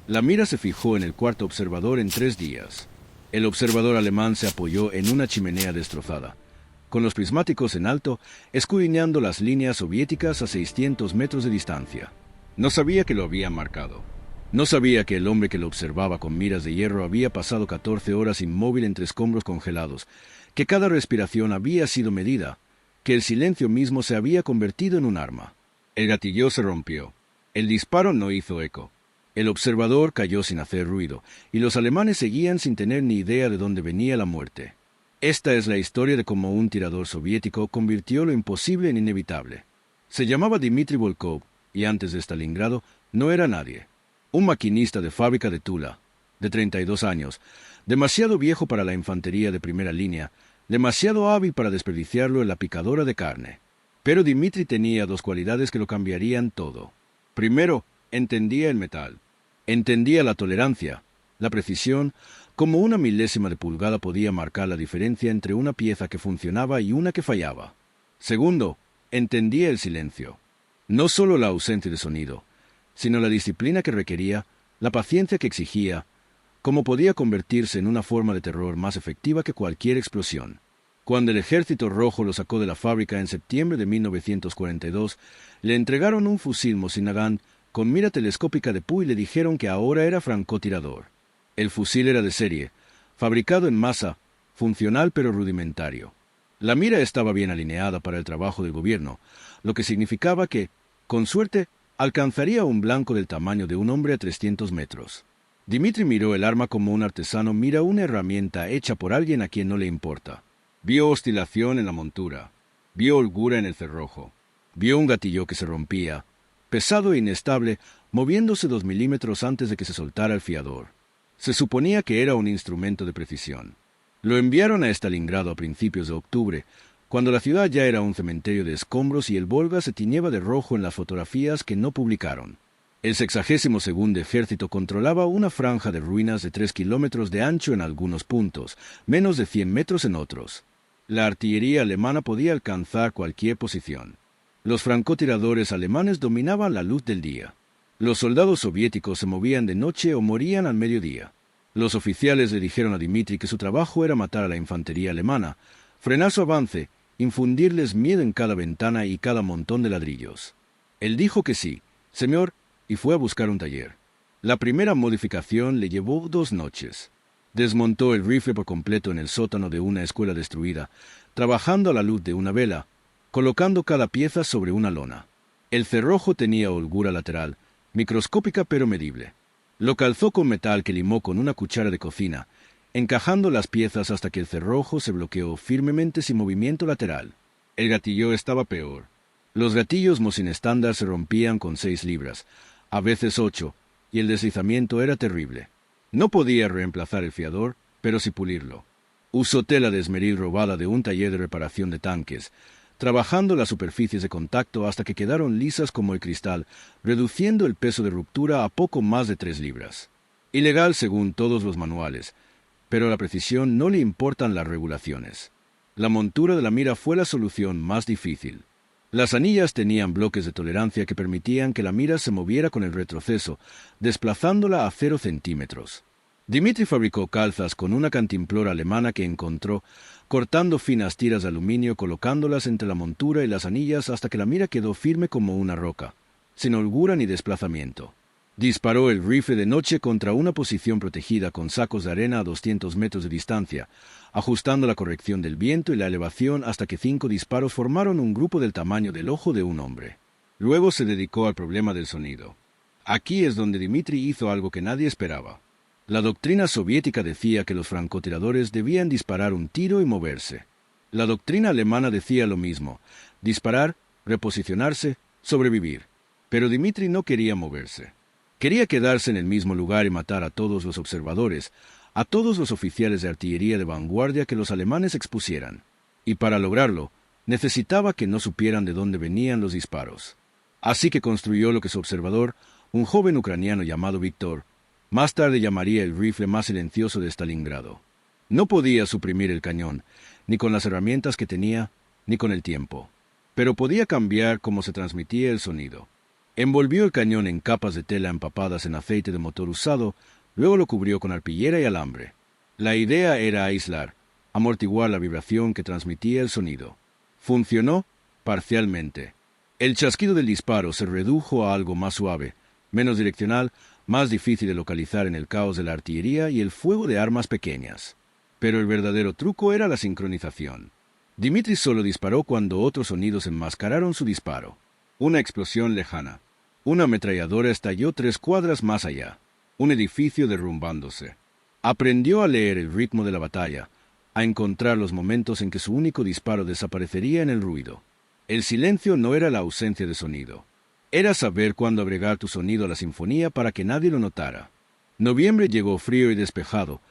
La mira se fijó en el cuarto observador en 3 días. El observador alemán se apoyó en una chimenea destrozada, con los prismáticos en alto, escudriñando las líneas soviéticas a 600 metros de distancia. No sabía que lo habían marcado. No sabía que el hombre que lo observaba con miras de hierro había pasado 14 horas inmóvil entre escombros congelados, que cada respiración había sido medida, que el silencio mismo se había convertido en un arma. El gatillo se rompió. El disparo no hizo eco. El observador cayó sin hacer ruido, y los alemanes seguían sin tener ni idea de dónde venía la muerte. Esta es la historia de cómo un tirador soviético convirtió lo imposible en inevitable. Se llamaba Dmitry Volkov, y antes de Stalingrado no era nadie. Un maquinista de fábrica de Tula, de 32 años, demasiado viejo para la infantería de primera línea, demasiado hábil para desperdiciarlo en la picadora de carne. Pero Dmitry tenía 2 cualidades que lo cambiarían todo. Primero, entendía el metal. Entendía la tolerancia, la precisión, como una milésima de pulgada podía marcar la diferencia entre una pieza que funcionaba y una que fallaba. Segundo, entendía el silencio. No solo la ausencia de sonido, sino la disciplina que requería, la paciencia que exigía, cómo podía convertirse en una forma de terror más efectiva que cualquier explosión. Cuando el Ejército Rojo lo sacó de la fábrica en septiembre de 1942, le entregaron un fusil Mosin Nagant con mira telescópica de Pu y le dijeron que ahora era francotirador. El fusil era de serie, fabricado en masa, funcional pero rudimentario. La mira estaba bien alineada para el trabajo del gobierno, lo que significaba que, con suerte, alcanzaría un blanco del tamaño de un hombre a 300 metros. Dmitry miró el arma como un artesano mira una herramienta hecha por alguien a quien no le importa. Vio oscilación en la montura, vio holgura en el cerrojo, vio un gatillo que se rompía, pesado e inestable, moviéndose 2 milímetros antes de que se soltara el fiador. Se suponía que era un instrumento de precisión. Lo enviaron a Stalingrado a principios de octubre, cuando la ciudad ya era un cementerio de escombros y el Volga se tiñeba de rojo en las fotografías que no publicaron. El 62º Ejército controlaba una franja de ruinas de 3 kilómetros de ancho en algunos puntos, menos de 100 metros en otros. La artillería alemana podía alcanzar cualquier posición. Los francotiradores alemanes dominaban la luz del día. Los soldados soviéticos se movían de noche o morían al mediodía. Los oficiales le dijeron a Dmitry que su trabajo era matar a la infantería alemana, frenar su avance, infundirles miedo en cada ventana y cada montón de ladrillos. Él dijo que sí, señor, y fue a buscar un taller. La primera modificación le llevó 2 noches. Desmontó el rifle por completo en el sótano de una escuela destruida, trabajando a la luz de una vela, colocando cada pieza sobre una lona. El cerrojo tenía holgura lateral, microscópica pero medible. Lo calzó con metal que limó con una cuchara de cocina, encajando las piezas hasta que el cerrojo se bloqueó firmemente sin movimiento lateral. El gatillo estaba peor. Los gatillos Mosin estándar se rompían con 6 libras, a veces 8, y el deslizamiento era terrible. No podía reemplazar el fiador, pero sí pulirlo. Usó tela de esmeril robada de un taller de reparación de tanques, trabajando las superficies de contacto hasta que quedaron lisas como el cristal, reduciendo el peso de ruptura a poco más de 3 libras. Ilegal según todos los manuales, pero a la precisión no le importan las regulaciones. La montura de la mira fue la solución más difícil. Las anillas tenían bloques de tolerancia que permitían que la mira se moviera con el retroceso, desplazándola a 0 centímetros. Dmitry fabricó calzas con una cantimplora alemana que encontró, cortando finas tiras de aluminio, colocándolas entre la montura y las anillas hasta que la mira quedó firme como una roca, sin holgura ni desplazamiento. Disparó el rifle de noche contra una posición protegida con sacos de arena a 200 metros de distancia, ajustando la corrección del viento y la elevación hasta que 5 disparos formaron un grupo del tamaño del ojo de un hombre. Luego se dedicó al problema del sonido. Aquí es donde Dmitry hizo algo que nadie esperaba. La doctrina soviética decía que los francotiradores debían disparar un tiro y moverse. La doctrina alemana decía lo mismo: disparar, reposicionarse, sobrevivir. Pero Dmitry no quería moverse. Quería quedarse en el mismo lugar y matar a todos los observadores, a todos los oficiales de artillería de vanguardia que los alemanes expusieran. Y para lograrlo, necesitaba que no supieran de dónde venían los disparos. Así que construyó lo que su observador, un joven ucraniano llamado Víctor, más tarde llamaría el rifle más silencioso de Stalingrado. No podía suprimir el cañón, ni con las herramientas que tenía, ni con el tiempo. Pero podía cambiar cómo se transmitía el sonido. Envolvió el cañón en capas de tela empapadas en aceite de motor usado, luego lo cubrió con arpillera y alambre. La idea era aislar, amortiguar la vibración que transmitía el sonido. Funcionó parcialmente. El chasquido del disparo se redujo a algo más suave, menos direccional, más difícil de localizar en el caos de la artillería y el fuego de armas pequeñas. Pero el verdadero truco era la sincronización. Dmitri solo disparó cuando otros sonidos enmascararon su disparo. Una explosión lejana. Una ametralladora estalló 3 cuadras más allá. Un edificio derrumbándose. Aprendió a leer el ritmo de la batalla, a encontrar los momentos en que su único disparo desaparecería en el ruido. El silencio no era la ausencia de sonido. Era saber cuándo agregar tu sonido a la sinfonía para que nadie lo notara. Noviembre llegó frío y despejado,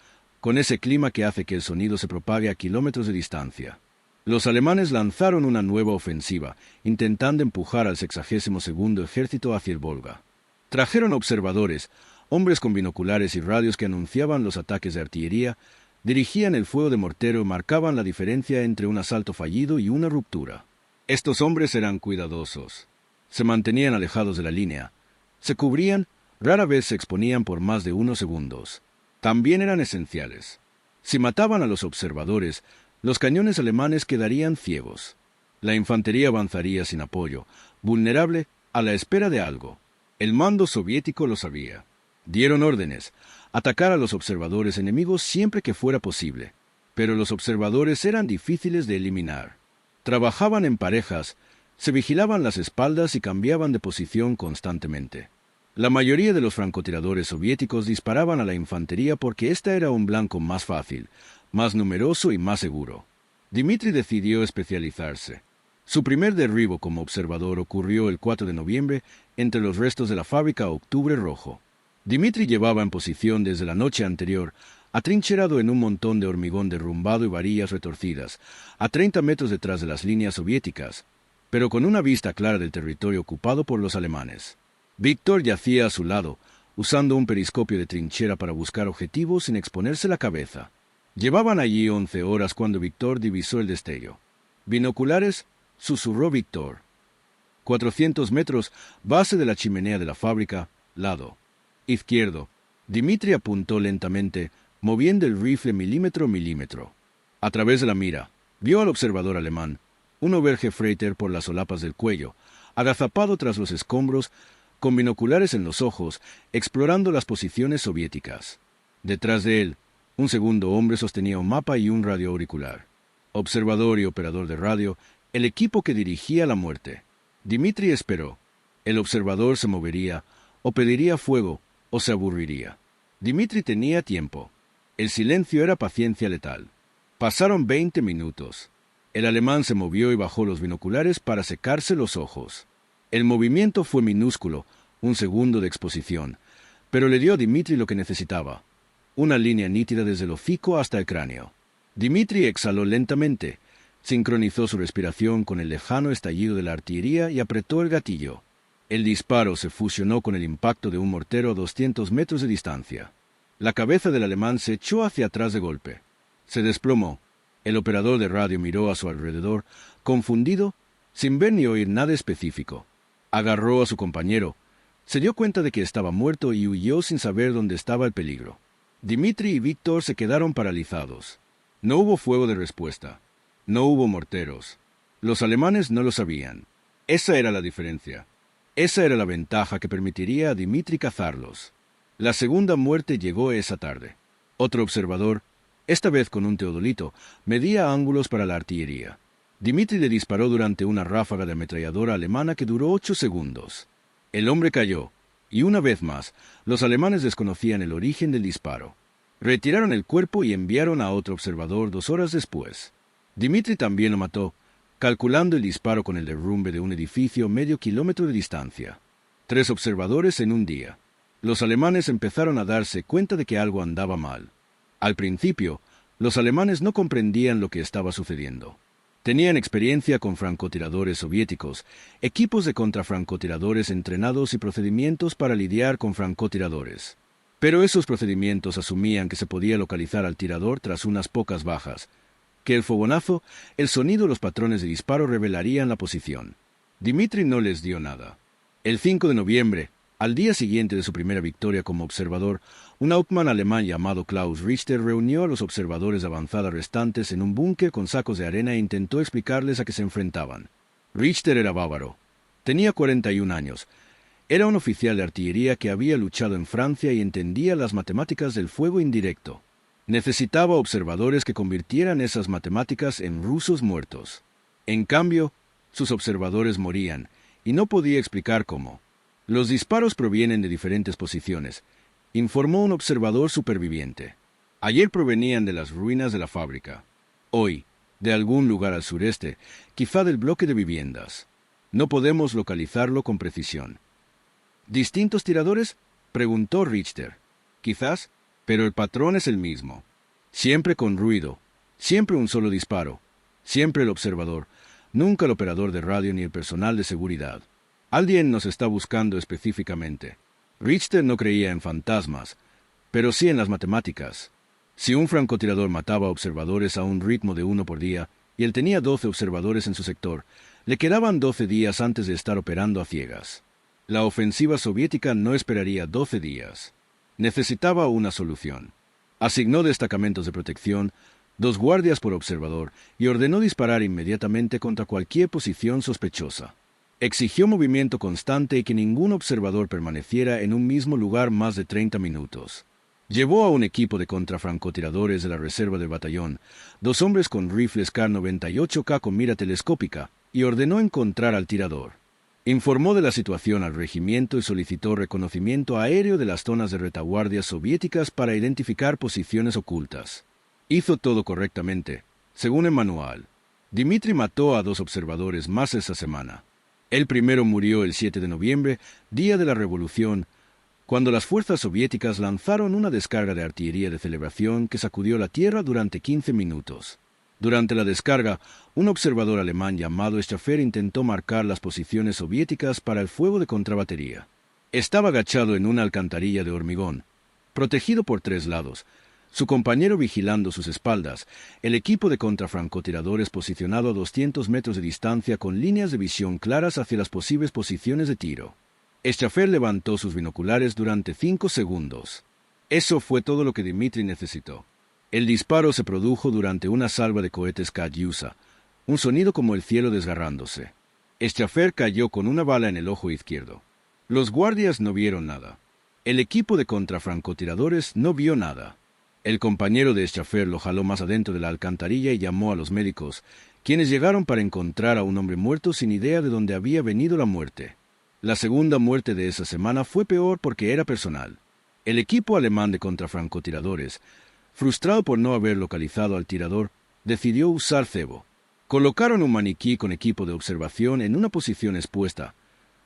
con ese clima que hace que el sonido se propague a kilómetros de distancia. Los alemanes lanzaron una nueva ofensiva, intentando empujar al 62º ejército hacia el Volga. Trajeron observadores, hombres con binoculares y radios que anunciaban los ataques de artillería, dirigían el fuego de mortero y marcaban la diferencia entre un asalto fallido y una ruptura. Estos hombres eran cuidadosos. Se mantenían alejados de la línea. Se cubrían, rara vez se exponían por más de unos segundos. También eran esenciales. Si mataban a los observadores, los cañones alemanes quedarían ciegos. La infantería avanzaría sin apoyo, vulnerable, a la espera de algo. El mando soviético lo sabía. Dieron órdenes, atacar a los observadores enemigos siempre que fuera posible. Pero los observadores eran difíciles de eliminar. Trabajaban en parejas, se vigilaban las espaldas y cambiaban de posición constantemente. La mayoría de los francotiradores soviéticos disparaban a la infantería porque ésta era un blanco más fácil, más numeroso y más seguro. Dmitri decidió especializarse. Su primer derribo como observador ocurrió el 4 de noviembre entre los restos de la fábrica Octubre Rojo. Dmitri llevaba en posición desde la noche anterior, atrincherado en un montón de hormigón derrumbado y varillas retorcidas, a 30 metros detrás de las líneas soviéticas, pero con una vista clara del territorio ocupado por los alemanes. Víctor yacía a su lado, usando un periscopio de trinchera para buscar objetivos sin exponerse la cabeza. Llevaban allí 11 horas cuando Víctor divisó el destello. «Binoculares», susurró Víctor. 400 metros, base de la chimenea de la fábrica, lado izquierdo. Dmitri apuntó lentamente, moviendo el rifle milímetro a milímetro. A través de la mira, vio al observador alemán, un Obergefreiter por las solapas del cuello, agazapado tras los escombros, con binoculares en los ojos, explorando las posiciones soviéticas. Detrás de él, un segundo hombre sostenía un mapa y un radioauricular. Observador y operador de radio, el equipo que dirigía la muerte. Dmitri esperó. El observador se movería, o pediría fuego, o se aburriría. Dmitri tenía tiempo. El silencio era paciencia letal. Pasaron 20 minutos. El alemán se movió y bajó los binoculares para secarse los ojos. El movimiento fue minúsculo, un segundo de exposición, pero le dio a Dmitri lo que necesitaba. Una línea nítida desde el hocico hasta el cráneo. Dmitri exhaló lentamente, sincronizó su respiración con el lejano estallido de la artillería y apretó el gatillo. El disparo se fusionó con el impacto de un mortero a 200 metros de distancia. La cabeza del alemán se echó hacia atrás de golpe. Se desplomó. El operador de radio miró a su alrededor, confundido, sin ver ni oír nada específico. Agarró a su compañero. Se dio cuenta de que estaba muerto y huyó sin saber dónde estaba el peligro. Dmitri y Víctor se quedaron paralizados. No hubo fuego de respuesta. No hubo morteros. Los alemanes no lo sabían. Esa era la diferencia. Esa era la ventaja que permitiría a Dmitri cazarlos. La segunda muerte llegó esa tarde. Otro observador, esta vez con un teodolito, medía ángulos para la artillería. Dmitri le disparó durante una ráfaga de ametralladora alemana que duró 8 segundos. El hombre cayó, y una vez más, los alemanes desconocían el origen del disparo. Retiraron el cuerpo y enviaron a otro observador 2 horas después. Dmitri también lo mató, calculando el disparo con el derrumbe de un edificio medio kilómetro de distancia. 3 observadores en un día. Los alemanes empezaron a darse cuenta de que algo andaba mal. Al principio, los alemanes no comprendían lo que estaba sucediendo. Tenían experiencia con francotiradores soviéticos, equipos de contrafrancotiradores entrenados y procedimientos para lidiar con francotiradores. Pero esos procedimientos asumían que se podía localizar al tirador tras unas pocas bajas, que el fogonazo, el sonido y los patrones de disparo revelarían la posición. Dmitri no les dio nada. El 5 de noviembre, al día siguiente de su primera victoria como observador, un Hauptmann alemán llamado Klaus Richter reunió a los observadores de avanzada restantes en un búnker con sacos de arena e intentó explicarles a qué se enfrentaban. Richter era bávaro. Tenía 41 años. Era un oficial de artillería que había luchado en Francia y entendía las matemáticas del fuego indirecto. Necesitaba observadores que convirtieran esas matemáticas en rusos muertos. En cambio, sus observadores morían, y no podía explicar cómo. Los disparos provienen de diferentes posiciones, informó un observador superviviente. Ayer provenían de las ruinas de la fábrica. Hoy, de algún lugar al sureste, quizá del bloque de viviendas. No podemos localizarlo con precisión. ¿Distintos tiradores?, preguntó Richter. Quizás, pero el patrón es el mismo. Siempre con ruido, siempre un solo disparo, siempre el observador, nunca el operador de radio ni el personal de seguridad. Alguien nos está buscando específicamente. Richter no creía en fantasmas, pero sí en las matemáticas. Si un francotirador mataba observadores a un ritmo de 1 por día, y él tenía 12 observadores en su sector, le quedaban 12 días antes de estar operando a ciegas. La ofensiva soviética no esperaría 12 días. Necesitaba una solución. Asignó destacamentos de protección, 2 guardias por observador, y ordenó disparar inmediatamente contra cualquier posición sospechosa. Exigió movimiento constante y que ningún observador permaneciera en un mismo lugar más de 30 minutos. Llevó a un equipo de contrafrancotiradores de la reserva del batallón, 2 hombres con rifles K-98K con mira telescópica, y ordenó encontrar al tirador. Informó de la situación al regimiento y solicitó reconocimiento aéreo de las zonas de retaguardia soviéticas para identificar posiciones ocultas. Hizo todo correctamente, según el manual. Dmitri mató a 2 observadores más esa semana. El primero murió el 7 de noviembre, día de la Revolución, cuando las fuerzas soviéticas lanzaron una descarga de artillería de celebración que sacudió la tierra durante 15 minutos. Durante la descarga, un observador alemán llamado Schaffer intentó marcar las posiciones soviéticas para el fuego de contrabatería. Estaba agachado en una alcantarilla de hormigón, protegido por 3 lados, su compañero vigilando sus espaldas, el equipo de contrafrancotiradores posicionado a 200 metros de distancia con líneas de visión claras hacia las posibles posiciones de tiro. Schaffer levantó sus binoculares durante 5 segundos. Eso fue todo lo que Dmitri necesitó. El disparo se produjo durante una salva de cohetes Katyusha, un sonido como el cielo desgarrándose. Schaffer cayó con una bala en el ojo izquierdo. Los guardias no vieron nada. El equipo de contrafrancotiradores no vio nada. El compañero de Schaffer lo jaló más adentro de la alcantarilla y llamó a los médicos, quienes llegaron para encontrar a un hombre muerto sin idea de dónde había venido la muerte. La segunda muerte de esa semana fue peor porque era personal. El equipo alemán de contrafrancotiradores, frustrado por no haber localizado al tirador, decidió usar cebo. Colocaron un maniquí con equipo de observación en una posición expuesta,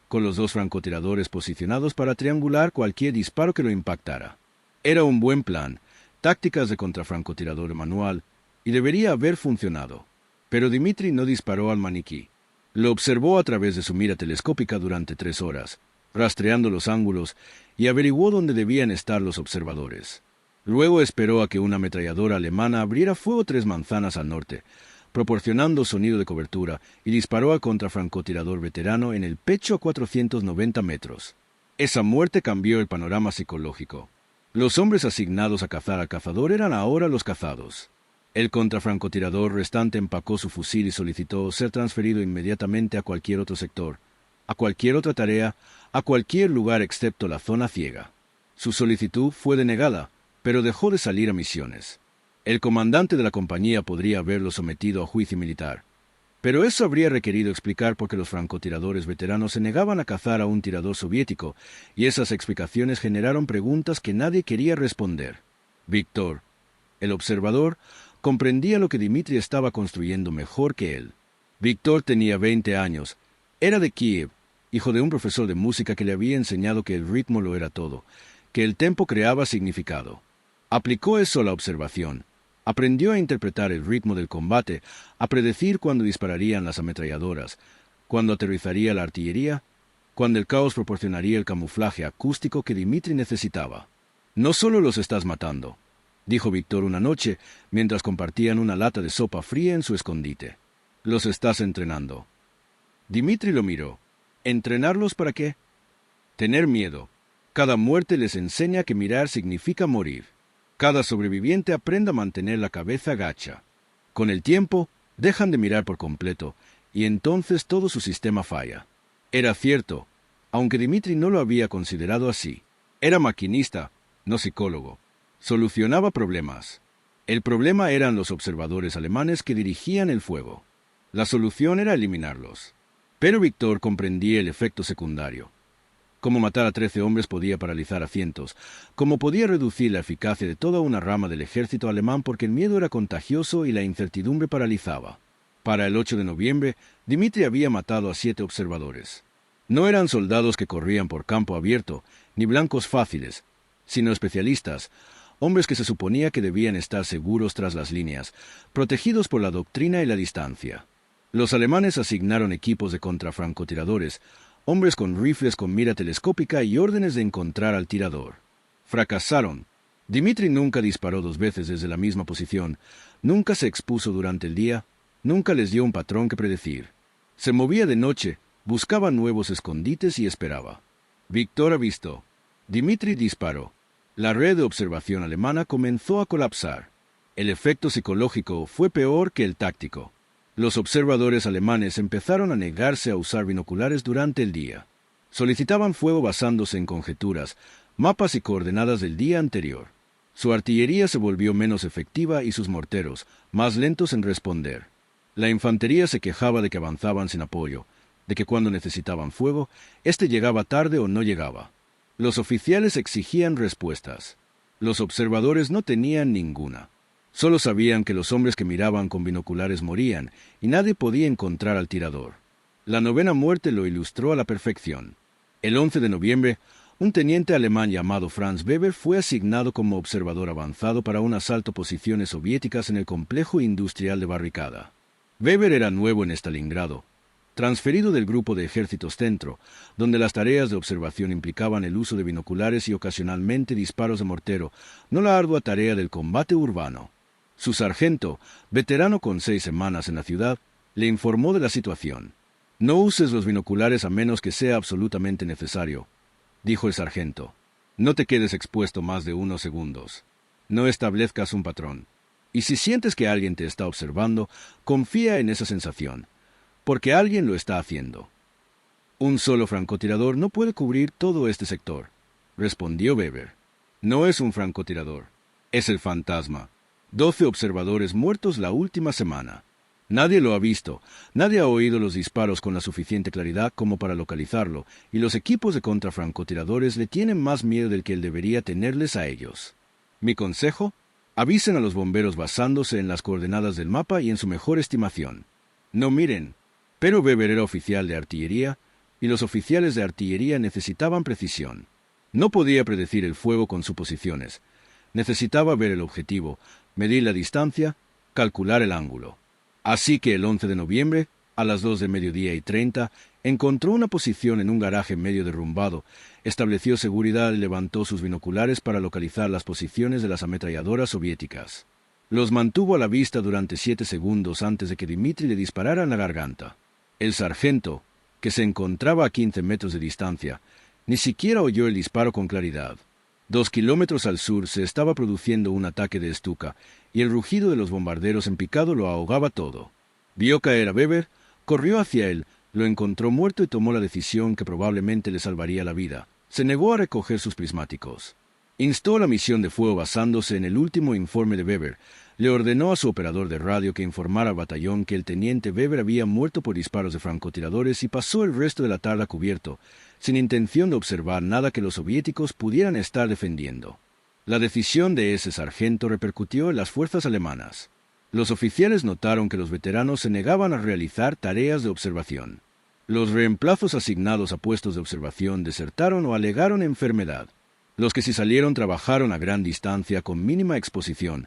con los 2 francotiradores posicionados para triangular cualquier disparo que lo impactara. Era un buen plan, tácticas de contrafrancotirador manual, y debería haber funcionado. Pero Dmitri no disparó al maniquí. Lo observó a través de su mira telescópica durante 3 horas, rastreando los ángulos, y averiguó dónde debían estar los observadores. Luego esperó a que una ametralladora alemana abriera fuego 3 manzanas al norte, proporcionando sonido de cobertura, y disparó al contrafrancotirador veterano en el pecho a 490 metros. Esa muerte cambió el panorama psicológico. Los hombres asignados a cazar al cazador eran ahora los cazados. El contrafrancotirador restante empacó su fusil y solicitó ser transferido inmediatamente a cualquier otro sector, a cualquier otra tarea, a cualquier lugar excepto la zona ciega. Su solicitud fue denegada, pero dejó de salir a misiones. El comandante de la compañía podría haberlo sometido a juicio militar, pero eso habría requerido explicar por qué los francotiradores veteranos se negaban a cazar a un tirador soviético, y esas explicaciones generaron preguntas que nadie quería responder. Víctor, el observador, comprendía lo que Dmitri estaba construyendo mejor que él. Víctor tenía 20 años, era de Kiev, hijo de un profesor de música que le había enseñado que el ritmo lo era todo, que el tempo creaba significado. Aplicó eso a la observación. Aprendió a interpretar el ritmo del combate, a predecir cuándo dispararían las ametralladoras, cuándo aterrizaría la artillería, cuándo el caos proporcionaría el camuflaje acústico que Dmitri necesitaba. «No solo los estás matando», dijo Víctor una noche, mientras compartían una lata de sopa fría en su escondite. «Los estás entrenando». Dmitri lo miró. «¿Entrenarlos para qué?». Tener miedo. Cada muerte les enseña que mirar significa morir. Cada sobreviviente aprende a mantener la cabeza gacha. Con el tiempo, dejan de mirar por completo, y entonces todo su sistema falla. Era cierto, aunque Dmitri no lo había considerado así. Era maquinista, no psicólogo. Solucionaba problemas. El problema eran los observadores alemanes que dirigían el fuego. La solución era eliminarlos. Pero Víctor comprendía el efecto secundario. Cómo matar a 13 hombres podía paralizar a cientos, cómo podía reducir la eficacia de toda una rama del ejército alemán porque el miedo era contagioso y la incertidumbre paralizaba. Para el 8 de noviembre, Dmitri había matado a 7 observadores. No eran soldados que corrían por campo abierto, ni blancos fáciles, sino especialistas, hombres que se suponía que debían estar seguros tras las líneas, protegidos por la doctrina y la distancia. Los alemanes asignaron equipos de contrafrancotiradores, hombres con rifles con mira telescópica y órdenes de encontrar al tirador. Fracasaron. Dmitri nunca disparó 2 veces desde la misma posición, nunca se expuso durante el día, nunca les dio un patrón que predecir. Se movía de noche, buscaba nuevos escondites y esperaba. Víctor avistó. Dmitri disparó. La red de observación alemana comenzó a colapsar. El efecto psicológico fue peor que el táctico. Los observadores alemanes empezaron a negarse a usar binoculares durante el día. Solicitaban fuego basándose en conjeturas, mapas y coordenadas del día anterior. Su artillería se volvió menos efectiva y sus morteros, más lentos en responder. La infantería se quejaba de que avanzaban sin apoyo, de que cuando necesitaban fuego, éste llegaba tarde o no llegaba. Los oficiales exigían respuestas. Los observadores no tenían ninguna. Solo sabían que los hombres que miraban con binoculares morían, y nadie podía encontrar al tirador. La novena muerte lo ilustró a la perfección. El 11 de noviembre, un teniente alemán llamado Franz Weber fue asignado como observador avanzado para un asalto a posiciones soviéticas en el complejo industrial de Barricada. Weber era nuevo en Stalingrado, transferido del grupo de ejércitos centro, donde las tareas de observación implicaban el uso de binoculares y ocasionalmente disparos de mortero, no la ardua tarea del combate urbano. Su sargento, veterano con 6 semanas en la ciudad, le informó de la situación. «No uses los binoculares a menos que sea absolutamente necesario», dijo el sargento. «No te quedes expuesto más de unos segundos. No establezcas un patrón. Y si sientes que alguien te está observando, confía en esa sensación, porque alguien lo está haciendo». «Un solo francotirador no puede cubrir todo este sector», respondió Weber. «No es un francotirador, es el fantasma. 12 observadores muertos la última semana. Nadie lo ha visto, nadie ha oído los disparos con la suficiente claridad como para localizarlo, y los equipos de contrafrancotiradores le tienen más miedo del que él debería tenerles a ellos. Mi consejo: avisen a los bomberos basándose en las coordenadas del mapa y en su mejor estimación. No miren». Pero Weber era oficial de artillería, y los oficiales de artillería necesitaban precisión. No podía predecir el fuego con suposiciones. Necesitaba ver el objetivo, medir la distancia, calcular el ángulo. Así que el 11 de noviembre, a las 2:30 encontró una posición en un garaje medio derrumbado, estableció seguridad y levantó sus binoculares para localizar las posiciones de las ametralladoras soviéticas. Los mantuvo a la vista durante 7 segundos antes de que Dmitri le disparara en la garganta. El sargento, que se encontraba a 15 metros de distancia, ni siquiera oyó el disparo con claridad. 2 kilómetros al sur se estaba produciendo un ataque de Stuka, y el rugido de los bombarderos en picado lo ahogaba todo. Vio caer a Weber, corrió hacia él, lo encontró muerto y tomó la decisión que probablemente le salvaría la vida. Se negó a recoger sus prismáticos. Instó la misión de fuego basándose en el último informe de Weber. Le ordenó a su operador de radio que informara al batallón que el teniente Weber había muerto por disparos de francotiradores y pasó el resto de la tarde a cubierto, sin intención de observar nada que los soviéticos pudieran estar defendiendo. La decisión de ese sargento repercutió en las fuerzas alemanas. Los oficiales notaron que los veteranos se negaban a realizar tareas de observación. Los reemplazos asignados a puestos de observación desertaron o alegaron enfermedad. Los que sí salieron trabajaron a gran distancia con mínima exposición,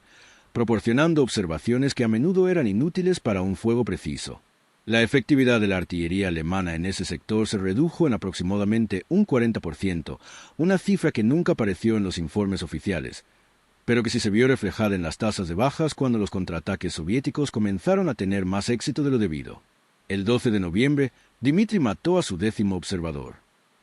proporcionando observaciones que a menudo eran inútiles para un fuego preciso. La efectividad de la artillería alemana en ese sector se redujo en aproximadamente un 40%, una cifra que nunca apareció en los informes oficiales, pero que sí se vio reflejada en las tasas de bajas cuando los contraataques soviéticos comenzaron a tener más éxito de lo debido. El 12 de noviembre, Dmitri mató a su 10º observador.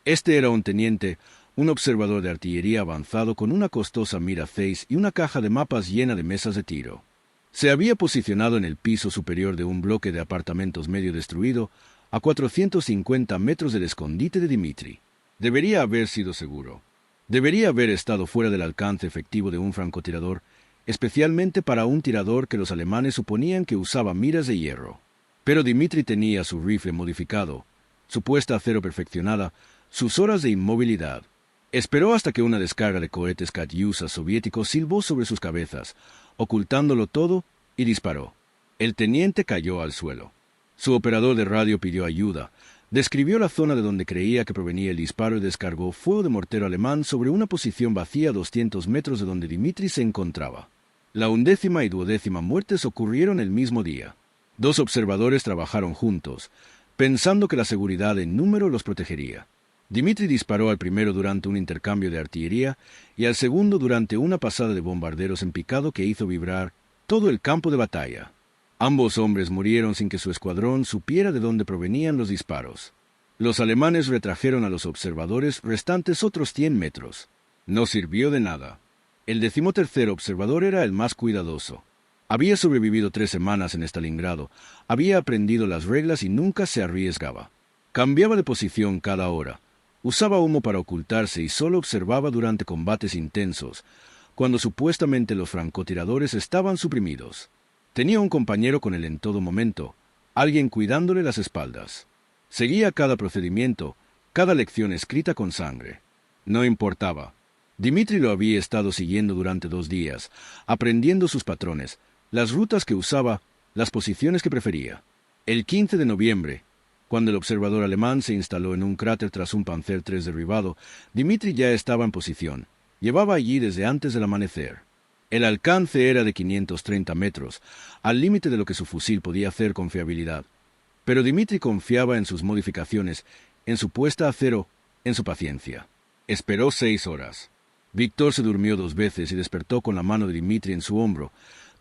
Este era un teniente, un observador de artillería avanzado con una costosa mira 6 y una caja de mapas llena de mesas de tiro. Se había posicionado en el piso superior de un bloque de apartamentos medio destruido, a 450 metros del escondite de Dimitri. Debería haber sido seguro. Debería haber estado fuera del alcance efectivo de un francotirador, especialmente para un tirador que los alemanes suponían que usaba miras de hierro. Pero Dimitri tenía su rifle modificado, su puesta a cero perfeccionada, sus horas de inmovilidad. Esperó hasta que una descarga de cohetes Katyusha soviéticos silbó sobre sus cabezas, ocultándolo todo, y disparó. El teniente cayó al suelo. Su operador de radio pidió ayuda, describió la zona de donde creía que provenía el disparo y descargó fuego de mortero alemán sobre una posición vacía a 200 metros de donde Dimitri se encontraba. La 11ª y 12ª muertes ocurrieron el mismo día. 2 observadores trabajaron juntos, pensando que la seguridad en número los protegería. Dimitri disparó al primero durante un intercambio de artillería y al segundo durante una pasada de bombarderos en picado que hizo vibrar todo el campo de batalla. Ambos hombres murieron sin que su escuadrón supiera de dónde provenían los disparos. Los alemanes retrajeron a los observadores restantes otros 100 metros. No sirvió de nada. El 13º observador era el más cuidadoso. Había sobrevivido 3 semanas en Stalingrado, había aprendido las reglas y nunca se arriesgaba. Cambiaba de posición cada hora. Usaba humo para ocultarse y solo observaba durante combates intensos, cuando supuestamente los francotiradores estaban suprimidos. Tenía un compañero con él en todo momento, alguien cuidándole las espaldas. Seguía cada procedimiento, cada lección escrita con sangre. No importaba. Dimitri lo había estado siguiendo durante 2 días, aprendiendo sus patrones, las rutas que usaba, las posiciones que prefería. El 15 de noviembre, cuando el observador alemán se instaló en un cráter tras un Panzer III derribado, Dimitri ya estaba en posición. Llevaba allí desde antes del amanecer. El alcance era de 530 metros, al límite de lo que su fusil podía hacer con fiabilidad. Pero Dimitri confiaba en sus modificaciones, en su puesta a cero, en su paciencia. Esperó 6 horas. Víctor se durmió 2 veces y despertó con la mano de Dimitri en su hombro,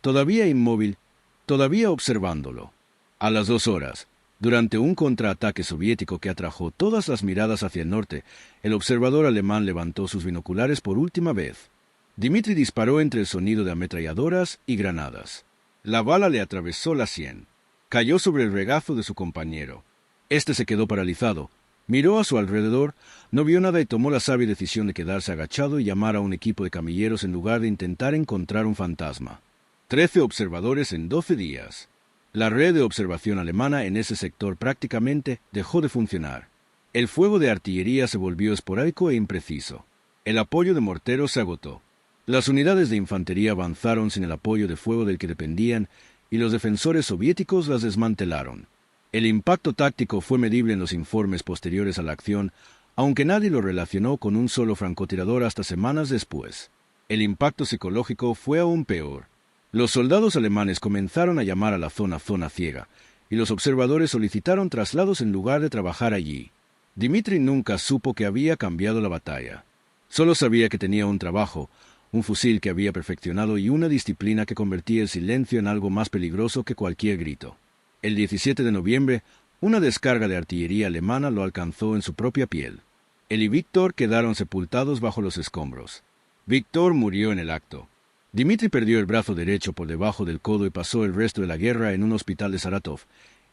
todavía inmóvil, todavía observándolo. A las 2 horas, durante un contraataque soviético que atrajo todas las miradas hacia el norte, el observador alemán levantó sus binoculares por última vez. Dimitri disparó entre el sonido de ametralladoras y granadas. La bala le atravesó la sien. Cayó sobre el regazo de su compañero. Este se quedó paralizado. Miró a su alrededor, no vio nada y tomó la sabia decisión de quedarse agachado y llamar a un equipo de camilleros en lugar de intentar encontrar un fantasma. 13 observadores en 12 días. La red de observación alemana en ese sector prácticamente dejó de funcionar. El fuego de artillería se volvió esporádico e impreciso. El apoyo de morteros se agotó. Las unidades de infantería avanzaron sin el apoyo de fuego del que dependían y los defensores soviéticos las desmantelaron. El impacto táctico fue medible en los informes posteriores a la acción, aunque nadie lo relacionó con un solo francotirador hasta semanas después. El impacto psicológico fue aún peor. Los soldados alemanes comenzaron a llamar a la zona ciega, y los observadores solicitaron traslados en lugar de trabajar allí. Dimitri nunca supo que había cambiado la batalla. Solo sabía que tenía un trabajo, un fusil que había perfeccionado y una disciplina que convertía el silencio en algo más peligroso que cualquier grito. El 17 de noviembre, una descarga de artillería alemana lo alcanzó en su propia piel. Él y Víctor quedaron sepultados bajo los escombros. Víctor murió en el acto. Dimitri perdió el brazo derecho por debajo del codo y pasó el resto de la guerra en un hospital de Saratov,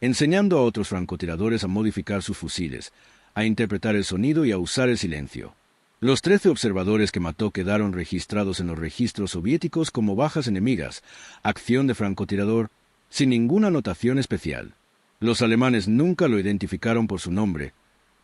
enseñando a otros francotiradores a modificar sus fusiles, a interpretar el sonido y a usar el silencio. Los 13 observadores que mató quedaron registrados en los registros soviéticos como bajas enemigas, acción de francotirador, sin ninguna anotación especial. Los alemanes nunca lo identificaron por su nombre,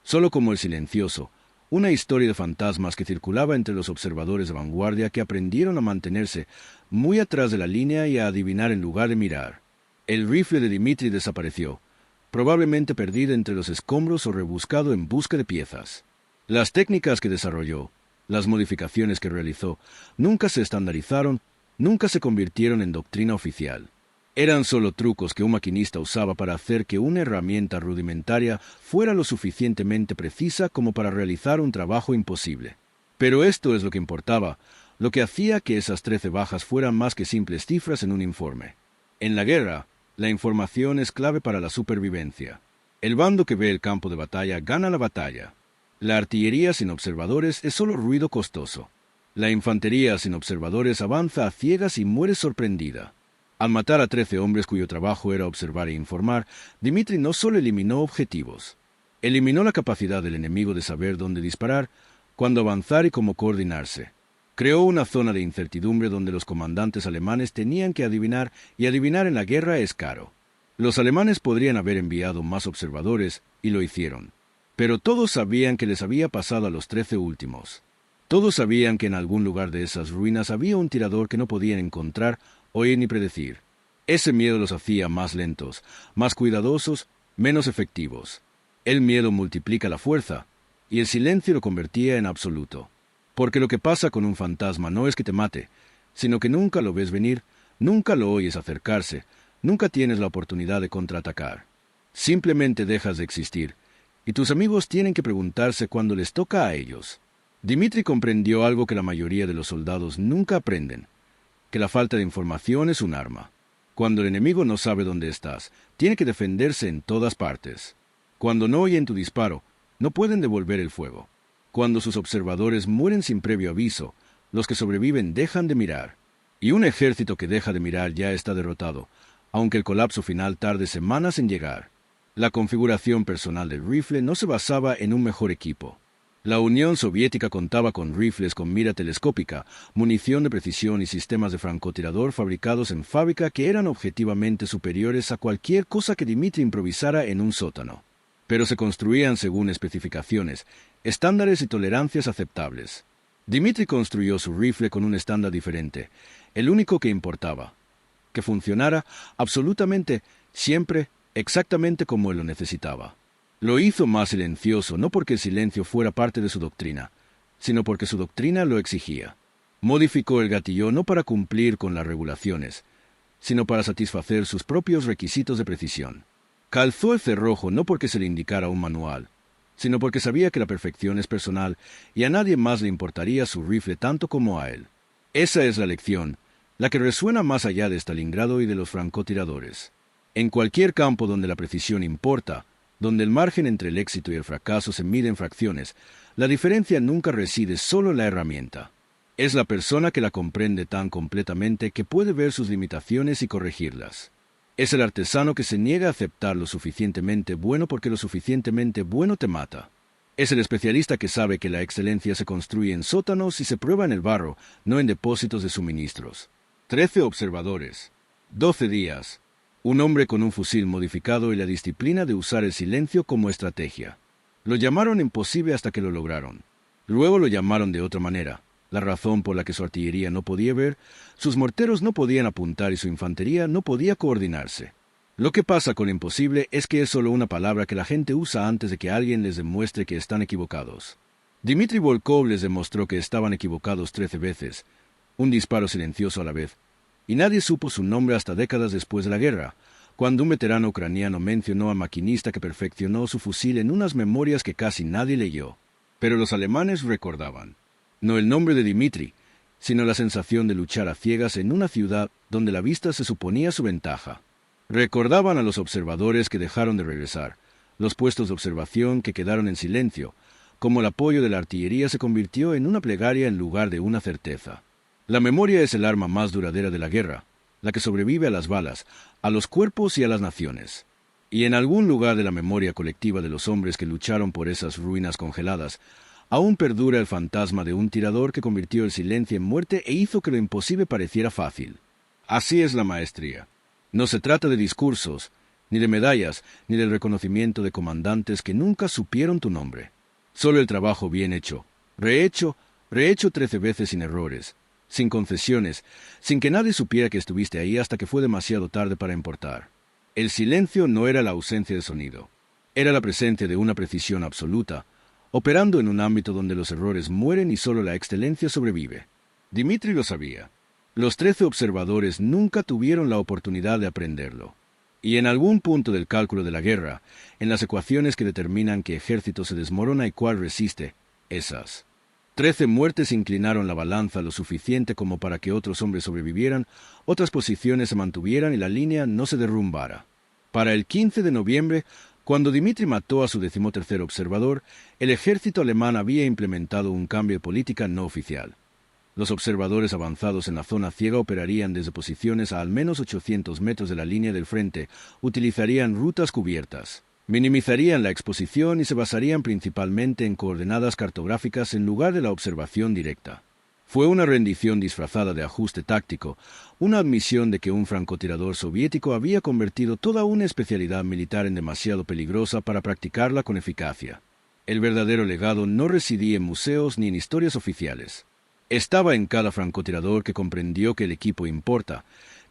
solo como el silencioso, una historia de fantasmas que circulaba entre los observadores de vanguardia que aprendieron a mantenerse muy atrás de la línea y a adivinar en lugar de mirar. El rifle de Dimitri desapareció, probablemente perdido entre los escombros o rebuscado en busca de piezas. Las técnicas que desarrolló, las modificaciones que realizó, nunca se estandarizaron, nunca se convirtieron en doctrina oficial. Eran solo trucos que un maquinista usaba para hacer que una herramienta rudimentaria fuera lo suficientemente precisa como para realizar un trabajo imposible. Pero esto es lo que importaba, lo que hacía que esas 13 bajas fueran más que simples cifras en un informe. En la guerra, la información es clave para la supervivencia. El bando que ve el campo de batalla gana la batalla. La artillería sin observadores es solo ruido costoso. La infantería sin observadores avanza a ciegas y muere sorprendida. Al matar a 13 hombres cuyo trabajo era observar e informar, Dmitri no solo eliminó objetivos, eliminó la capacidad del enemigo de saber dónde disparar, cuándo avanzar y cómo coordinarse. Creó una zona de incertidumbre donde los comandantes alemanes tenían que adivinar, y adivinar en la guerra es caro. Los alemanes podrían haber enviado más observadores, y lo hicieron. Pero todos sabían que les había pasado a los 13 últimos. Todos sabían que en algún lugar de esas ruinas había un tirador que no podían encontrar, oír ni predecir. Ese miedo los hacía más lentos, más cuidadosos, menos efectivos. El miedo multiplica la fuerza, y el silencio lo convertía en absoluto. Porque lo que pasa con un fantasma no es que te mate, sino que nunca lo ves venir, nunca lo oyes acercarse, nunca tienes la oportunidad de contraatacar. Simplemente dejas de existir, y tus amigos tienen que preguntarse cuando les toca a ellos. Dmitri comprendió algo que la mayoría de los soldados nunca aprenden, que la falta de información es un arma. Cuando el enemigo no sabe dónde estás, tiene que defenderse en todas partes. Cuando no oyen tu disparo, no pueden devolver el fuego. Cuando sus observadores mueren sin previo aviso, los que sobreviven dejan de mirar. Y un ejército que deja de mirar ya está derrotado, aunque el colapso final tarde semanas en llegar. La configuración personal del rifle no se basaba en un mejor equipo. La Unión Soviética contaba con rifles con mira telescópica, munición de precisión y sistemas de francotirador fabricados en fábrica que eran objetivamente superiores a cualquier cosa que Dmitri improvisara en un sótano. Pero se construían según especificaciones, estándares y tolerancias aceptables. Dmitri construyó su rifle con un estándar diferente, el único que importaba, que funcionara absolutamente, siempre, exactamente como él lo necesitaba. Lo hizo más silencioso no porque el silencio fuera parte de su doctrina, sino porque su doctrina lo exigía. Modificó el gatillo no para cumplir con las regulaciones, sino para satisfacer sus propios requisitos de precisión. Calzó el cerrojo no porque se le indicara un manual, sino porque sabía que la perfección es personal y a nadie más le importaría su rifle tanto como a él. Esa es la lección, la que resuena más allá de Stalingrado y de los francotiradores. En cualquier campo donde la precisión importa, donde el margen entre el éxito y el fracaso se mide en fracciones, la diferencia nunca reside solo en la herramienta. Es la persona que la comprende tan completamente que puede ver sus limitaciones y corregirlas. Es el artesano que se niega a aceptar lo suficientemente bueno porque lo suficientemente bueno te mata. Es el especialista que sabe que la excelencia se construye en sótanos y se prueba en el barro, no en depósitos de suministros. 13 observadores. 12 días. Un hombre con un fusil modificado y la disciplina de usar el silencio como estrategia. Lo llamaron imposible hasta que lo lograron. Luego lo llamaron de otra manera. La razón por la que su artillería no podía ver, sus morteros no podían apuntar y su infantería no podía coordinarse. Lo que pasa con imposible es que es solo una palabra que la gente usa antes de que alguien les demuestre que están equivocados. Dmitri Volkov les demostró que estaban equivocados 13 veces, un disparo silencioso a la vez. Y nadie supo su nombre hasta décadas después de la guerra, cuando un veterano ucraniano mencionó al maquinista que perfeccionó su fusil en unas memorias que casi nadie leyó. Pero los alemanes recordaban, no el nombre de Dmitri, sino la sensación de luchar a ciegas en una ciudad donde la vista se suponía su ventaja. Recordaban a los observadores que dejaron de regresar, los puestos de observación que quedaron en silencio, como el apoyo de la artillería se convirtió en una plegaria en lugar de una certeza. La memoria es el arma más duradera de la guerra, la que sobrevive a las balas, a los cuerpos y a las naciones. Y en algún lugar de la memoria colectiva de los hombres que lucharon por esas ruinas congeladas, aún perdura el fantasma de un tirador que convirtió el silencio en muerte e hizo que lo imposible pareciera fácil. Así es la maestría. No se trata de discursos, ni de medallas, ni del reconocimiento de comandantes que nunca supieron tu nombre. Solo el trabajo bien hecho, rehecho 13 veces sin errores, sin concesiones, sin que nadie supiera que estuviste ahí hasta que fue demasiado tarde para importar. El silencio no era la ausencia de sonido, era la presencia de una precisión absoluta, operando en un ámbito donde los errores mueren y solo la excelencia sobrevive. Dmitri lo sabía. Los 13 observadores nunca tuvieron la oportunidad de aprenderlo. Y en algún punto del cálculo de la guerra, en las ecuaciones que determinan qué ejército se desmorona y cuál resiste, esas 13 muertes inclinaron la balanza lo suficiente como para que otros hombres sobrevivieran, otras posiciones se mantuvieran y la línea no se derrumbara. Para el 15 de noviembre, Cuando Dmitri mató a su 13º observador, el ejército alemán había implementado un cambio de política no oficial. Los observadores avanzados en la zona ciega operarían desde posiciones a al menos 800 metros de la línea del frente, utilizarían rutas cubiertas, minimizarían la exposición y se basarían principalmente en coordenadas cartográficas en lugar de la observación directa. Fue una rendición disfrazada de ajuste táctico, una admisión de que un francotirador soviético había convertido toda una especialidad militar en demasiado peligrosa para practicarla con eficacia. El verdadero legado no residía en museos ni en historias oficiales. Estaba en cada francotirador que comprendió que el equipo importa,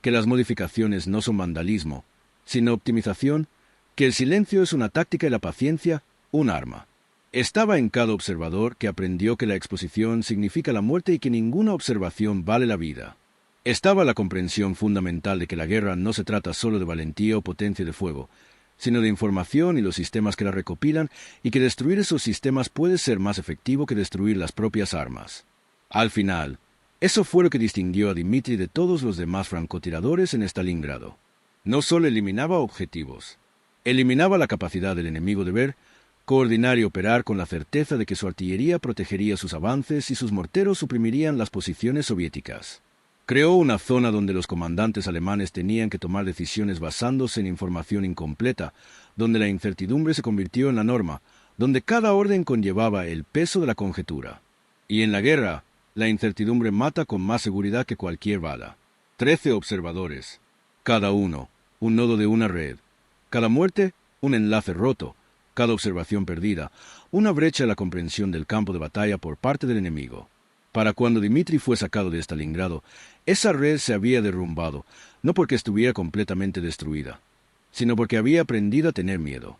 que las modificaciones no son vandalismo, sino optimización, que el silencio es una táctica y la paciencia, un arma. Estaba en cada observador que aprendió que la exposición significa la muerte y que ninguna observación vale la vida. Estaba la comprensión fundamental de que la guerra no se trata solo de valentía o potencia de fuego, sino de información y los sistemas que la recopilan, y que destruir esos sistemas puede ser más efectivo que destruir las propias armas. Al final, eso fue lo que distinguió a Dmitri de todos los demás francotiradores en Stalingrado. No solo eliminaba objetivos, eliminaba la capacidad del enemigo de ver, coordinar y operar con la certeza de que su artillería protegería sus avances y sus morteros suprimirían las posiciones soviéticas. Creó una zona donde los comandantes alemanes tenían que tomar decisiones basándose en información incompleta, donde la incertidumbre se convirtió en la norma, donde cada orden conllevaba el peso de la conjetura. Y en la guerra, la incertidumbre mata con más seguridad que cualquier bala. 13 observadores, cada uno, un nodo de una red. Cada muerte, un enlace roto. Cada observación perdida, una brecha en la comprensión del campo de batalla por parte del enemigo. Para cuando Dmitri fue sacado de Stalingrado, esa red se había derrumbado, no porque estuviera completamente destruida, sino porque había aprendido a tener miedo.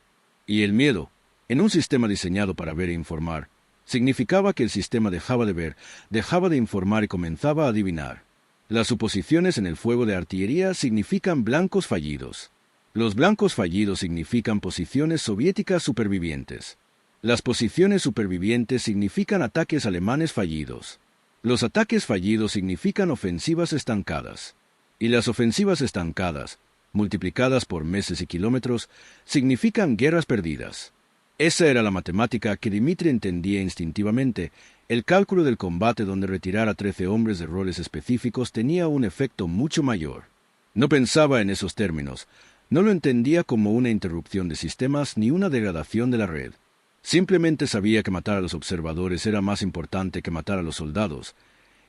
Y el miedo, en un sistema diseñado para ver e informar, significaba que el sistema dejaba de ver, dejaba de informar y comenzaba a adivinar. Las suposiciones en el fuego de artillería significan blancos fallidos. Los blancos fallidos significan posiciones soviéticas supervivientes. Las posiciones supervivientes significan ataques alemanes fallidos. Los ataques fallidos significan ofensivas estancadas. Y las ofensivas estancadas, multiplicadas por meses y kilómetros, significan guerras perdidas. Esa era la matemática que Dmitri entendía instintivamente. El cálculo del combate donde retirar a 13 hombres de roles específicos tenía un efecto mucho mayor. No pensaba en esos términos. No lo entendía como una interrupción de sistemas ni una degradación de la red. Simplemente sabía que matar a los observadores era más importante que matar a los soldados,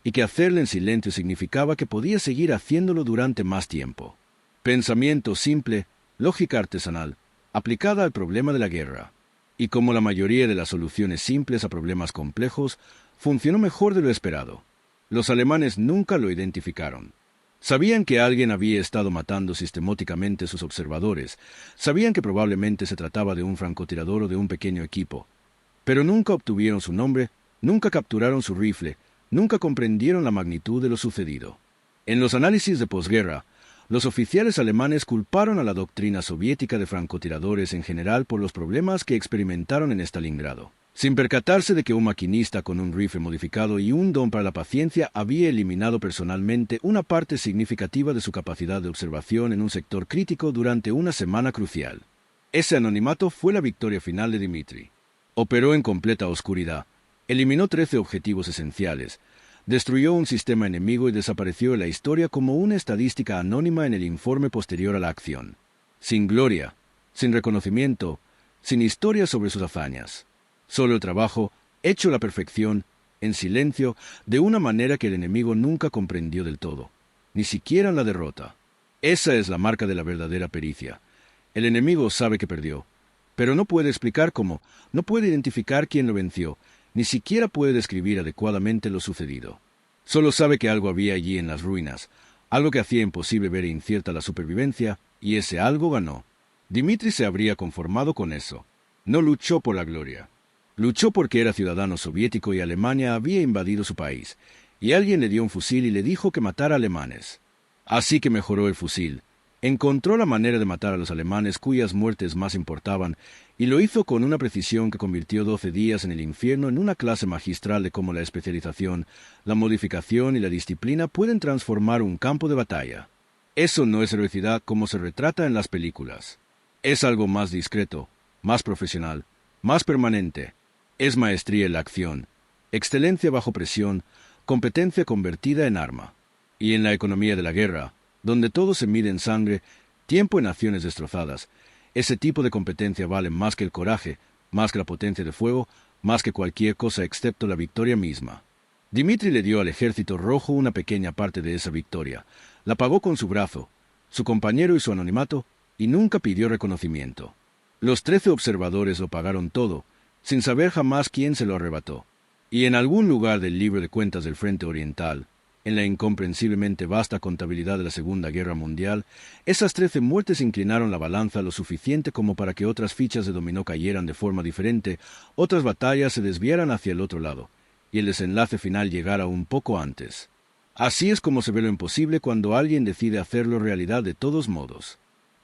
y que hacerlo en silencio significaba que podía seguir haciéndolo durante más tiempo. Pensamiento simple, lógica artesanal, aplicada al problema de la guerra. Y como la mayoría de las soluciones simples a problemas complejos, funcionó mejor de lo esperado. Los alemanes nunca lo identificaron. Sabían que alguien había estado matando sistemáticamente a sus observadores, sabían que probablemente se trataba de un francotirador o de un pequeño equipo, pero nunca obtuvieron su nombre, nunca capturaron su rifle, nunca comprendieron la magnitud de lo sucedido. En los análisis de posguerra, los oficiales alemanes culparon a la doctrina soviética de francotiradores en general por los problemas que experimentaron en Stalingrado, sin percatarse de que un maquinista con un rifle modificado y un don para la paciencia había eliminado personalmente una parte significativa de su capacidad de observación en un sector crítico durante una semana crucial. Ese anonimato fue la victoria final de Dmitri. Operó en completa oscuridad, eliminó 13 objetivos esenciales, destruyó un sistema enemigo y desapareció de la historia como una estadística anónima en el informe posterior a la acción. Sin gloria, sin reconocimiento, sin historia sobre sus hazañas. Solo el trabajo, hecho a la perfección, en silencio, de una manera que el enemigo nunca comprendió del todo, ni siquiera en la derrota. Esa es la marca de la verdadera pericia. El enemigo sabe que perdió, pero no puede explicar cómo, no puede identificar quién lo venció, ni siquiera puede describir adecuadamente lo sucedido. Solo sabe que algo había allí en las ruinas, algo que hacía imposible ver e incierta la supervivencia, y ese algo ganó. Dmitri se habría conformado con eso. No luchó por la gloria. Luchó porque era ciudadano soviético y Alemania había invadido su país, y alguien le dio un fusil y le dijo que matara alemanes. Así que mejoró el fusil, encontró la manera de matar a los alemanes cuyas muertes más importaban, y lo hizo con una precisión que convirtió 12 días en el infierno en una clase magistral de cómo la especialización, la modificación y la disciplina pueden transformar un campo de batalla. Eso no es heroicidad como se retrata en las películas. Es algo más discreto, más profesional, más permanente. Es maestría en la acción, excelencia bajo presión, competencia convertida en arma. Y en la economía de la guerra, donde todo se mide en sangre, tiempo en acciones destrozadas, ese tipo de competencia vale más que el coraje, más que la potencia de fuego, más que cualquier cosa excepto la victoria misma. Dimitri le dio al ejército rojo una pequeña parte de esa victoria, la pagó con su brazo, su compañero y su anonimato, y nunca pidió reconocimiento. Los 13 observadores lo pagaron todo, sin saber jamás quién se lo arrebató. Y en algún lugar del libro de cuentas del Frente Oriental, en la incomprensiblemente vasta contabilidad de la Segunda Guerra Mundial, esas 13 muertes inclinaron la balanza lo suficiente como para que otras fichas de dominó cayeran de forma diferente, otras batallas se desviaran hacia el otro lado, y el desenlace final llegara un poco antes. Así es como se ve lo imposible cuando alguien decide hacerlo realidad de todos modos.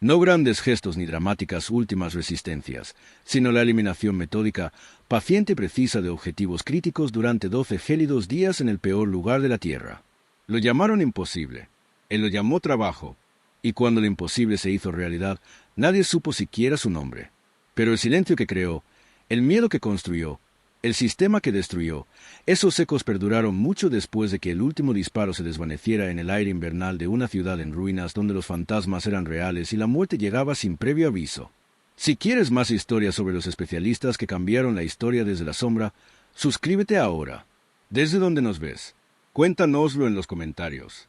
No grandes gestos ni dramáticas últimas resistencias, sino la eliminación metódica, paciente y precisa de objetivos críticos durante 12 gélidos días en el peor lugar de la Tierra. Lo llamaron imposible. Él lo llamó trabajo. Y cuando lo imposible se hizo realidad, nadie supo siquiera su nombre. Pero el silencio que creó, el miedo que construyó, el sistema que destruyó, esos ecos perduraron mucho después de que el último disparo se desvaneciera en el aire invernal de una ciudad en ruinas donde los fantasmas eran reales y la muerte llegaba sin previo aviso. Si quieres más historias sobre los especialistas que cambiaron la historia desde la sombra, suscríbete ahora. ¿Desde dónde nos ves? Cuéntanoslo en los comentarios.